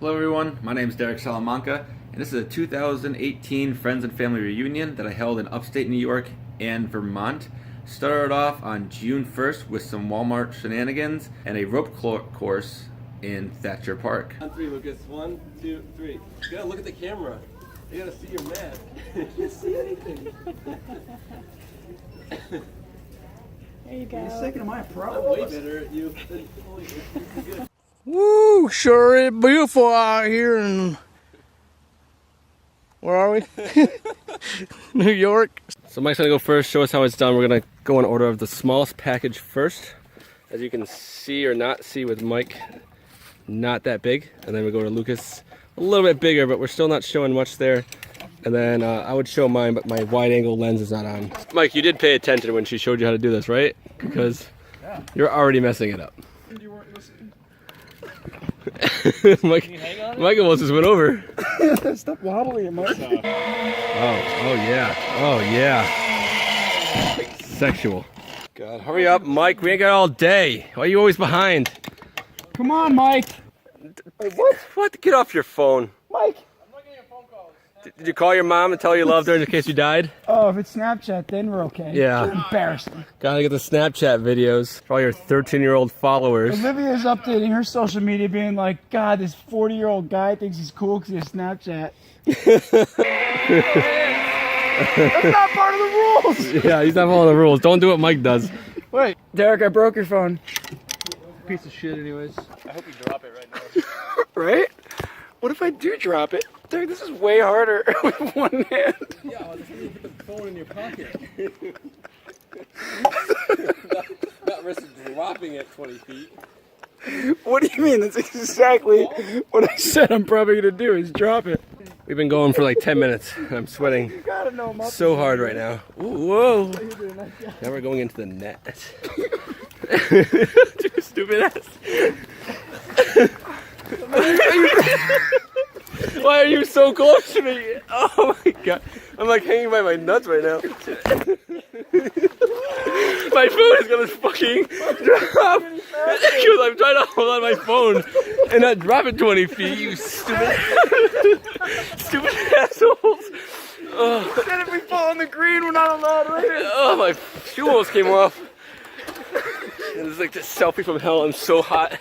Hello everyone, my name is Derek Salamanca, and this is a 2018 Friends and Family Reunion that I held in upstate New York and Vermont. Started off on June 1st with some Walmart shenanigans and a rope course in Thatcher Park. On three, Lucas. 1, 2, 3. You gotta look at the camera. You gotta see your mat. You can't see anything. There you go. You're second of my pro. I'm way better at you than holy. Good. Woo! Sure is beautiful out here in... Where are we? New York. So Mike's gonna go first, show us how it's done. We're gonna go in order of the smallest package first. As you can see or not see with Mike, not that big. And then we go to Lucas, a little bit bigger, but we're still not showing much there. And then I would show mine, but my wide angle lens is not on. Mike, you did pay attention when she showed you how to do this, right? Because you're already messing it up. You weren't listening. Mike almost just went over. Stop wobbling it, Mike. Oh yeah. Oh yeah. Sexual. God, hurry up, Mike. We ain't got all day. Why are you always behind? Come on, Mike. What? What? Get off your phone. Mike. Did you call your mom and tell her you loved her in case you died? Oh, if it's Snapchat, then we're okay. Yeah. You're embarrassing. Gotta get the Snapchat videos for all your 13-year-old followers. Olivia's updating her social media being like, God, this 40-year-old guy thinks he's cool because he has Snapchat. That's not part of the rules. Yeah, he's not following the rules. Don't do what Mike does. Wait, Derek, I broke your phone. Piece of shit anyways. I hope you drop it right now. Right? What if I do drop it? Derek, this is way harder with one hand. Yeah, I'll just put the phone in your pocket. not risk dropping it 20 feet. What do you mean? That's exactly what I said I'm probably going to do is drop it. We've been going for like 10 minutes. I'm sweating You gotta know I'm up so hard right now. Ooh, whoa. Now we're going into the net. Too stupid ass. Why are you so close to me? Oh my god. I'm like hanging by my nuts right now. My phone is gonna fucking drop. Because I'm trying to hold on my phone and not drop it 20 feet, you stupid stupid assholes. Oh. Then if we fall on the green, we're not allowed later. Oh, my shoe almost came off. And it's like this selfie from hell. I'm so hot.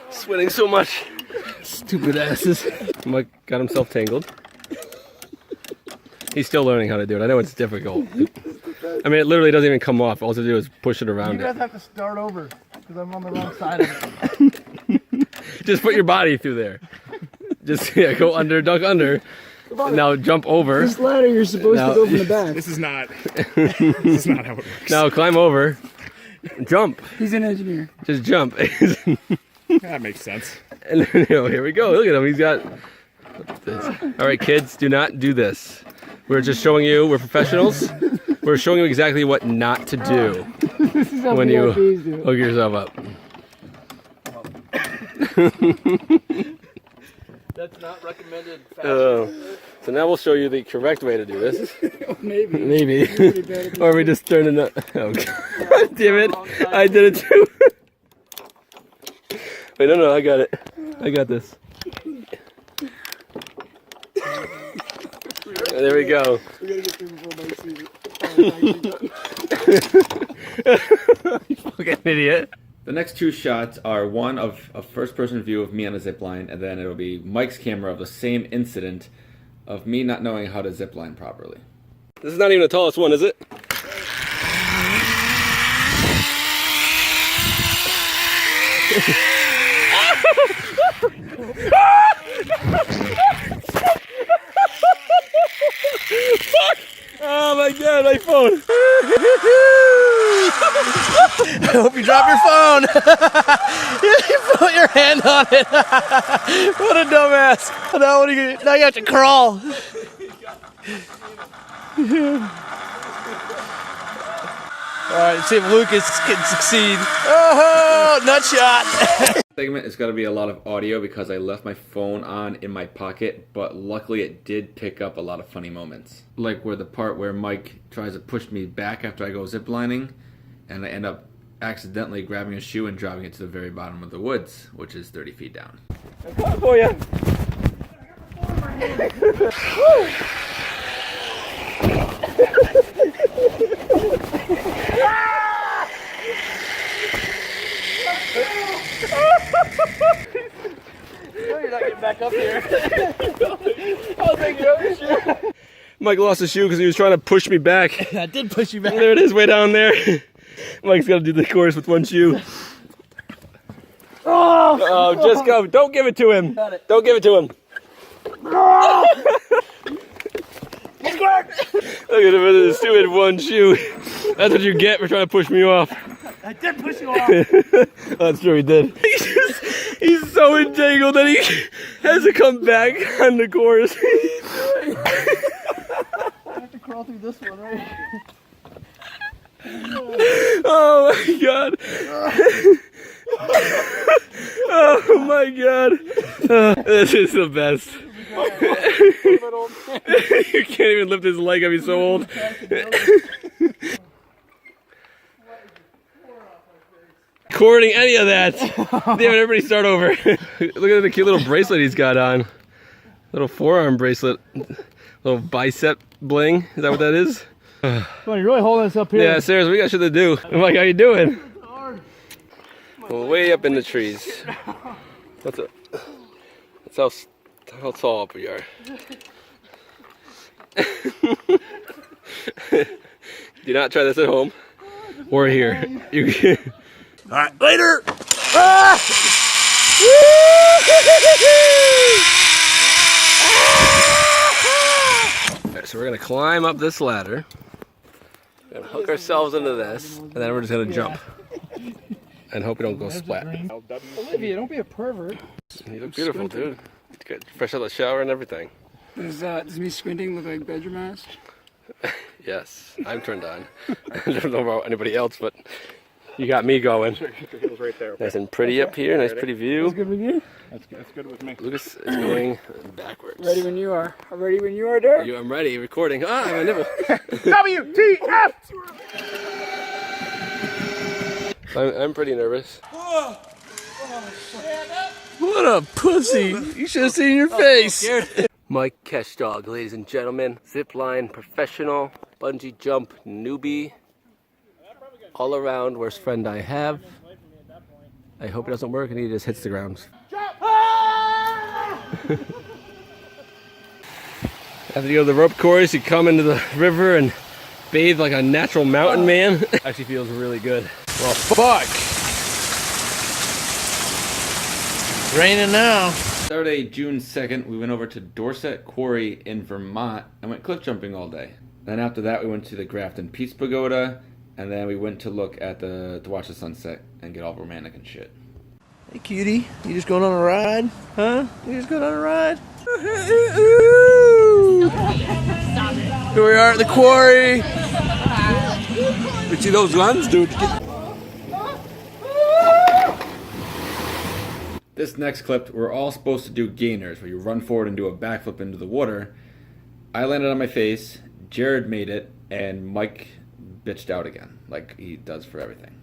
Sweating so much. Stupid asses. Mike got himself tangled. He's still learning how to do it. I know it's difficult. I mean, it literally doesn't even come off. All to do is push it around You guys it. have to start over because I'm on the wrong side of it. Just put your body through there. Just go under, duck under. And now jump over. This ladder you're supposed to go from the back. This is not how it works. Now climb over. Jump. He's an engineer. Just jump. That makes sense. And here we go. Look at him. He's got this. All right, kids, do not do this. We're just showing you. We're professionals. We're showing you exactly what not to do This is how when you VIPs do it. hook yourself up. That's not recommended. So now we'll show you the correct way to do this. Maybe. Maybe. Or we just turn it up. Oh, God damn it. I did it too. Wait, no, I got it. I got this. There we go. We gotta get through before Mike sees it. You fucking idiot. The next two shots are one of a first-person view of me on a zipline, and then it'll be Mike's camera of the same incident of me not knowing how to zipline properly. This is not even the tallest one, is it? Fuck! Oh my god, my phone! I hope you drop your phone. You put your hand on it. What a dumbass. Now what are you gonna, now you have to crawl. Alright, see if Lucas can succeed. Oh, nut shot. Segment is going to be a lot of audio because I left my phone on in my pocket, but luckily it did pick up a lot of funny moments. Like where the part where Mike tries to push me back after I go ziplining, and I end up accidentally grabbing a shoe and dropping it to the very bottom of the woods, which is 30 feet down. For you. You're not getting back up here. I'll take your other shoe. Mike lost his shoe because he was trying to push me back. I did push you back. There it is, way down there. Mike's got to do the course with one shoe. Oh, just go. Don't give it to him. Don't give it to him. Look at him with his stupid one shoe. That's what you get for trying to push me off. I did push you off. That's true, he did. He's so entangled that he has to come back on the course. I have to crawl through this one, right? Oh my god. Oh my god. This is the best. You can't even lift his leg up, he's so old. Recording any of that. Damn it, everybody start over. Look at the cute little bracelet he's got on. Little forearm bracelet. Little bicep bling. Is that what that is? Come on, you're really holding us up here. Yeah, seriously, we got shit to do. Mike, how you doing? Way up in the trees. What's up? That's how tall up we are. Do not try this at home or here. You can. All right, later. Alright, so we're gonna climb up this ladder. We're gonna hook ourselves into this, and then we're just gonna jump. And hope we don't go splat. Olivia, don't be a pervert. You look beautiful, dude. Good. Fresh out of the shower and everything. Does me squinting look like bedroom ass? Yes, I'm turned on. I don't know about anybody else, but you got me going. Right there. Nice and pretty up here, nice pretty view. Good with you? That's good with me. Lucas is going backwards. Ready when you are. Ready when you are, Derek? I'm ready, recording. Ah, my nibble. WTF! I'm pretty nervous. What a pussy. You should have seen your face. Mike Keshdog, ladies and gentlemen. Zip line professional, bungee jump newbie. All around worst friend I have. I hope it doesn't work and he just hits the ground. After you go to the rope course, you come into the river and bathe like a natural mountain man. Actually feels really good. Well, fuck. Raining now. Saturday, June 2nd, we went over to Dorset Quarry in Vermont and went cliff jumping all day. Then after that, we went to the Grafton Peace Pagoda, and then we went to look at to watch the sunset and get all romantic and shit. Hey, cutie. You just going on a ride? Huh? You just going on a ride? Here we are at the quarry. You see those guns, dude? This next clip, we're all supposed to do gainers, where you run forward and do a backflip into the water. I landed on my face, Jared made it, and Mike bitched out again, like he does for everything.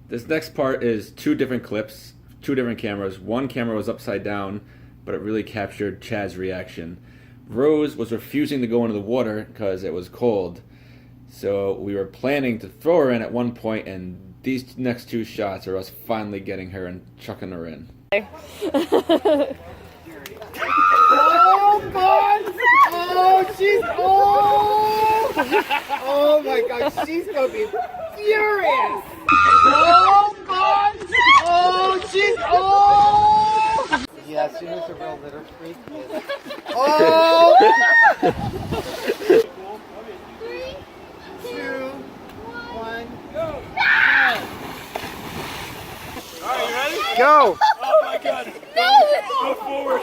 This next part is two different clips, two different cameras. One camera was upside down, but it really captured Chad's reaction. Rose was refusing to go into the water because it was cold. So we were planning to throw her in at one point, and these next two shots are us finally getting her and chucking her in. Oh God! Oh, she's old! Oh my God, she's gonna be furious! Oh God! Oh, she's old! Yeah, she was a real litter freak. Oh! 3, 2, 1, go! Alright, you ready? Go! Oh my god! Go forward!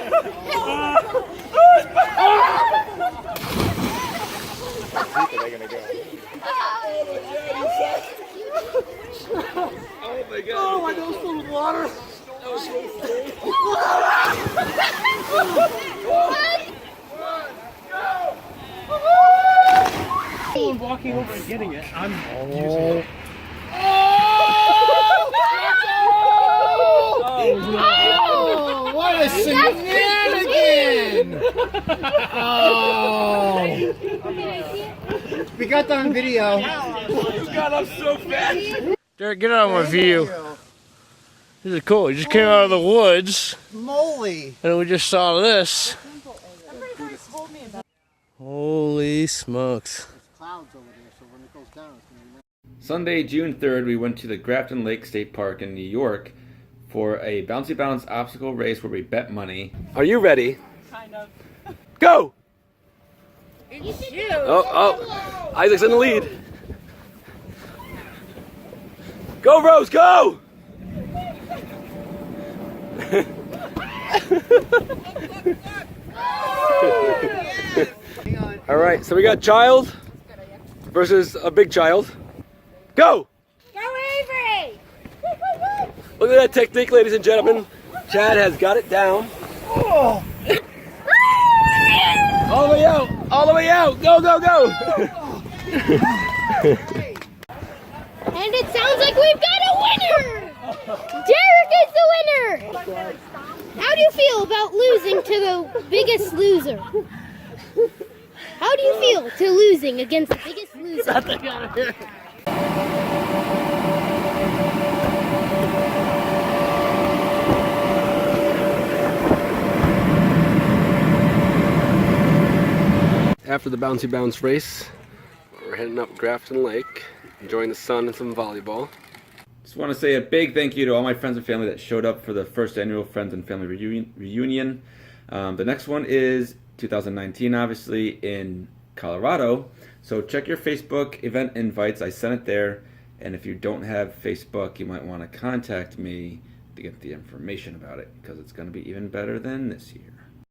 Where are they gonna go? Oh my god. Oh, my nose full of water. Go! walking over and getting it. I'm using it. Oh, what a shenanigan! Oh, we got that on video. You got up so fast. Derek, get out of my view. This is cool. We just came out of the woods, Moly! and we just saw this. Holy smokes. Clouds over there, so when it goes down, it's gonna be. Sunday, June 3rd, we went to the Grafton Lake State Park in New York for a bouncy bounce obstacle race where we bet money. Are you ready? Kind of. Go! It's you. Oh, Isaac's in the lead. Go, Rose, go! All right, so we got child versus a big child. Go! Go Avery! Look at that technique, ladies and gentlemen. Chad has got it down. All the way out, all the way out. Go, go, go. And it sounds like we've got a winner! Derek is the winner! How do you feel about losing to the biggest loser? How do you feel to losing against the biggest loser? After the bouncy bounce race, we're heading up Grafton Lake, enjoying the sun and some volleyball. Just want to say a big thank you to all my friends and family that showed up for the first annual Friends and Family Reunion. The next one is 2019, obviously, in Colorado. So check your Facebook event invites. I sent it there. And if you don't have Facebook, you might want to contact me to get the information about it, because it's going to be even better than this year.